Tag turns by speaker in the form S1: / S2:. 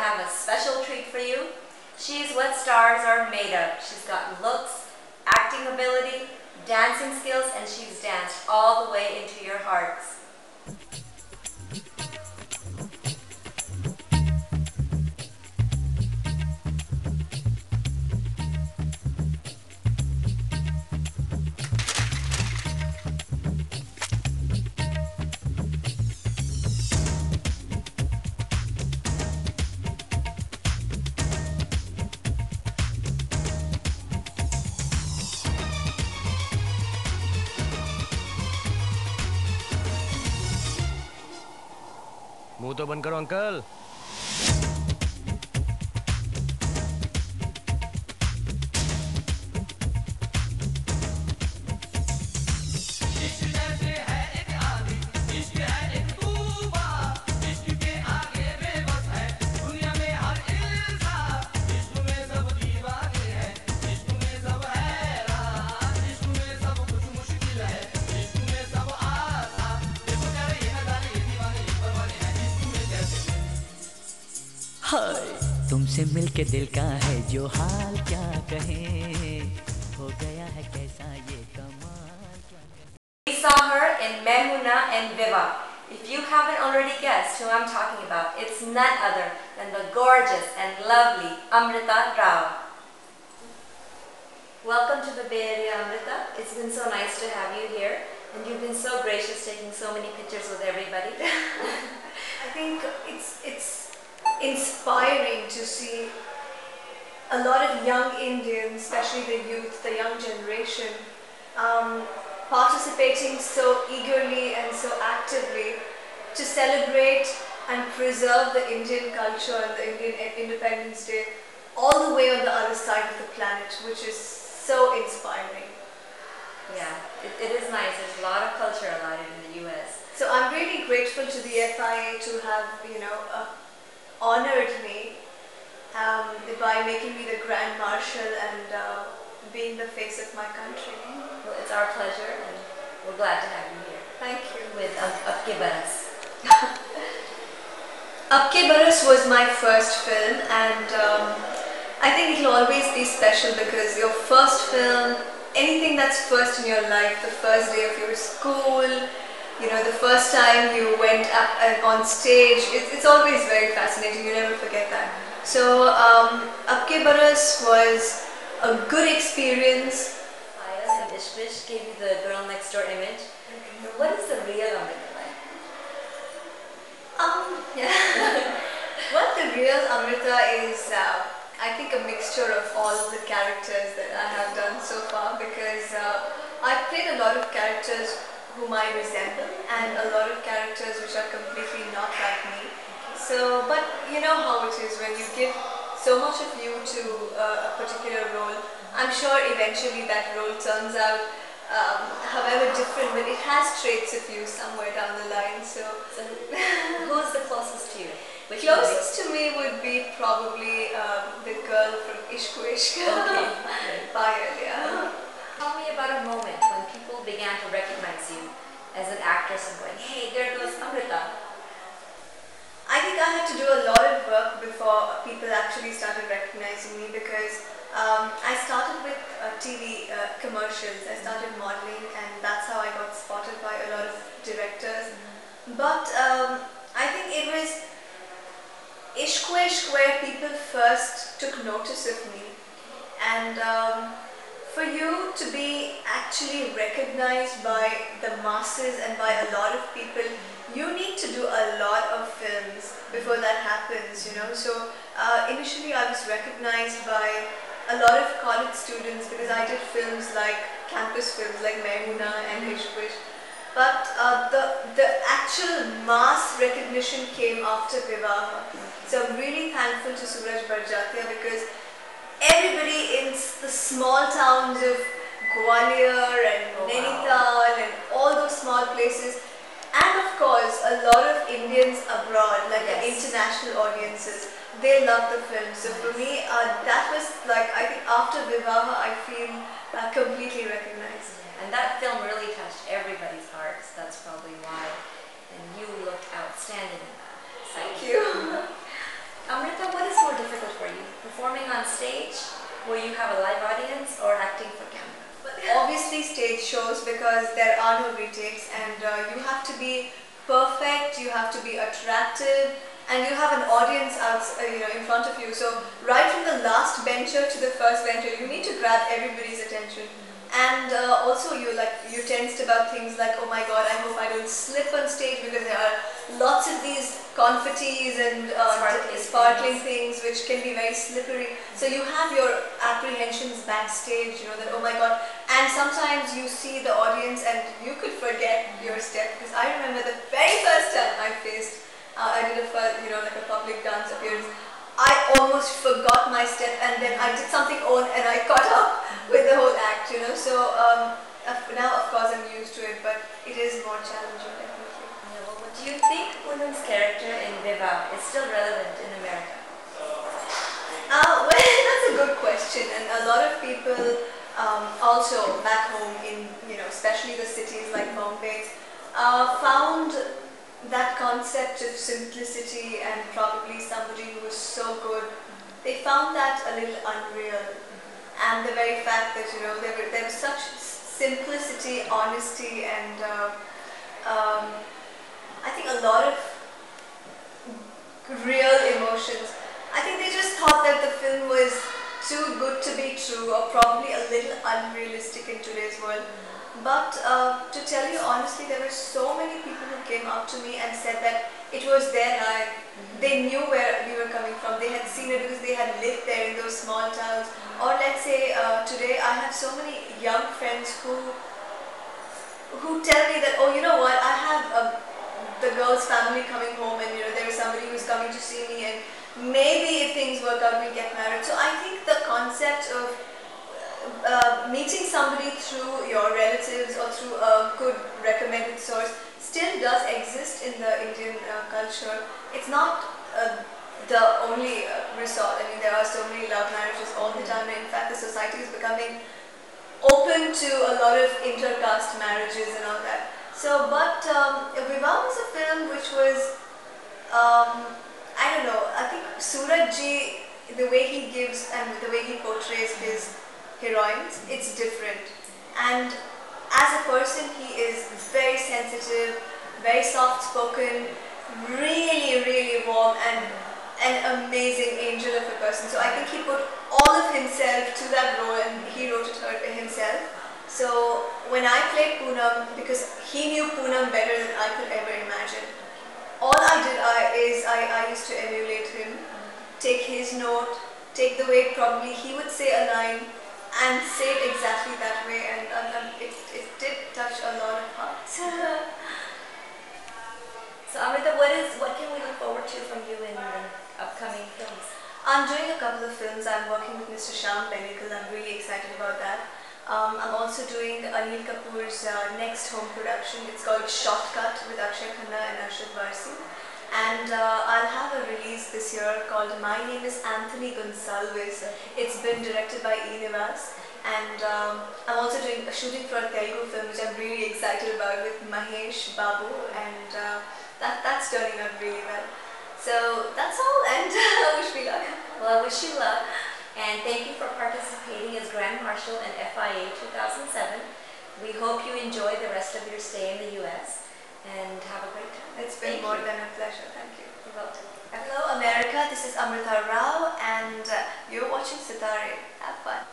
S1: have a special treat for you. She's what stars are made of. She's got looks, acting ability, dancing skills, and she's danced all the way into your hearts.
S2: मुंह तो बंद करो uncle.
S3: तुमसे मिलके दिल का है जो हाल क्या कहें हो गया है कैसा ये कमाल क्या कहें।
S1: We saw her in Mehuna and Viva. If you haven't already guessed who I'm talking about, it's none other than the gorgeous and lovely Amrita Rao. Welcome to the Bay Area, Amrita. It's been so nice to have you here, and you've been so gracious taking so many pictures with everybody.
S4: I think it's inspiring to see a lot of young Indians, especially the youth, the young generation, participating so eagerly and so actively to celebrate and preserve the Indian culture and the Indian Independence Day all the way on the other side of the planet, which is so inspiring.
S1: Yeah, it is nice. There's a lot of culture allowed in the US.
S4: So I'm really grateful to the FIA to have, honored me by making me the Grand Marshal and being the face of my country.
S1: Well, it's our pleasure, and we're glad to have you here.
S4: Thank you.
S1: With Ab Ke Baras.
S4: Ab Ke Baras was my first film, and I think it'll always be special because your first film, anything that's first in your life, the first day of your school, the first time you went up on stage, it's always very fascinating. You never forget that. So Ab Ke Baras was a good experience.
S1: Ayas and Ishbish gave you the girl next door image. What is the real Amrita like?
S4: Well, the real Amrita is, I think, a mixture of all of the characters that I have done so far, because I've played a lot of characters whom I resemble and a lot of characters which are completely not like me. So, but you know how it is when you give so much of you to a particular role. I'm sure eventually that role turns out however different, but it has traits of you somewhere down the line. So
S1: who's the closest to you?
S4: Closest to me would be probably the girl from Ishq Ishq.
S1: Okay.
S4: Payal, yeah.
S1: Tell me about a moment when people began to recognize you as an actress and going, hey, there goes Amrita.
S4: I think I had to do a lot of work before people actually started recognizing me, because I started with TV commercials. I started modeling, and that's how I got spotted by a lot of directors. But I think it was Ishq Ishq where people first took notice of me, and for you to be actually recognized by the masses and by a lot of people, you need to do a lot of films before that happens, So initially I was recognized by a lot of college students because I did films like campus films like Mehuna and Ishq Ishq. But the actual mass recognition came after Vivaha. So I'm really thankful to Suraj Barjatia, because everybody in the small towns of Gwalior and Nainital and all those small places, and of course a lot of Indians abroad, like the international audiences, they love the film. So for me, that was like, I think after Vivaha, I feel completely recognized.
S1: And that film really touched everybody's hearts. That's probably why. And you looked outstanding in that.
S4: Thank you.
S1: Amrita, what on stage where you have a live audience or acting for camera?
S4: But obviously stage shows, because there are no retakes, and you have to be perfect, you have to be attractive, and you have an audience out, in front of you. So right from the last bencher to the first bencher, you need to grab everybody's attention. And also you tensed about things like, oh my god, I hope I don't slip on stage, because there are lots of these confettis and sparkling things which can be very slippery. So you have your apprehensions backstage, that oh my god. And sometimes you see the audience and you could forget your step, because I remember the very first time I faced, I did like a public dance appearance. I almost forgot my step, and then I did something on and I caught up with the whole act, So now of course I'm used to it, but it is more challenging, definitely.
S1: Yeah, well, do you think Poonam's character in Viva is still relevant in America?
S4: Well, that's a good question, and a lot of people also back home in, especially the cities like Bombay, found that concept of simplicity and probably somebody who was so good, they found that a little unreal. And the very fact that there was such simplicity, honesty, and I think a lot of real emotions. I think they just thought that the film was too good to be true, or probably a little unrealistic in today's world. But to tell you honestly, there were so many people who came up to me and said that it was their life. They knew where we were coming from. They had seen it because they had lived there in those small towns. Or let's say today I have so many young friends who tell me that, oh, you know what, I have the girl's family coming home, and there is somebody who's coming to see me, and maybe if things work out, we'll get married. So I think the concept of meeting somebody through your relatives or through a good recommended source still does exist in the Indian culture. It's not the only resort. I mean, there are so many love marriages all the time, and in fact the society is becoming open to a lot of intercaste marriages and all that. So, but Viva was a film which was, I don't know, I think Suraj ji, the way he gives and the way he portrays his heroines, it's different. And as a person, he is very sensitive, very soft-spoken, really, really warm, and an amazing angel of a person. So I think he put all of himself to that role, and he wrote it himself. So when I played Poonam, because he knew Poonam better than I could ever imagine, all I did is I used to emulate him, take his note, take the way probably he would say a line, and say it exactly that way, and it did touch a lot of hearts.
S1: So Amrita, what can we look forward to from you in upcoming films?
S4: I'm doing a couple of films. I'm working with Mr. Shyam Benikal. I'm really excited about that. I'm also doing Anil Kapoor's next home production. It's called Shortcut with Akshay Khanna and Arshad Varsi. And I'll have a release this year called My Name is Anthony Gonsalves. It's been directed by E. Nivas. And I'm also doing shooting for a Telugu film, which I'm really excited about, with Mahesh Babu, and that's turning out really well. So that's all, and wish me luck.
S1: Well, I wish you luck, and thank you for participating as Grand Marshal in FIA 2007. We hope you enjoy the rest of your stay in the US, and have a great time.
S4: It's been more than a pleasure. Thank you.
S1: You're welcome.
S4: Hello America, this is Amrita Rao, and you're watching Sitare. Have fun.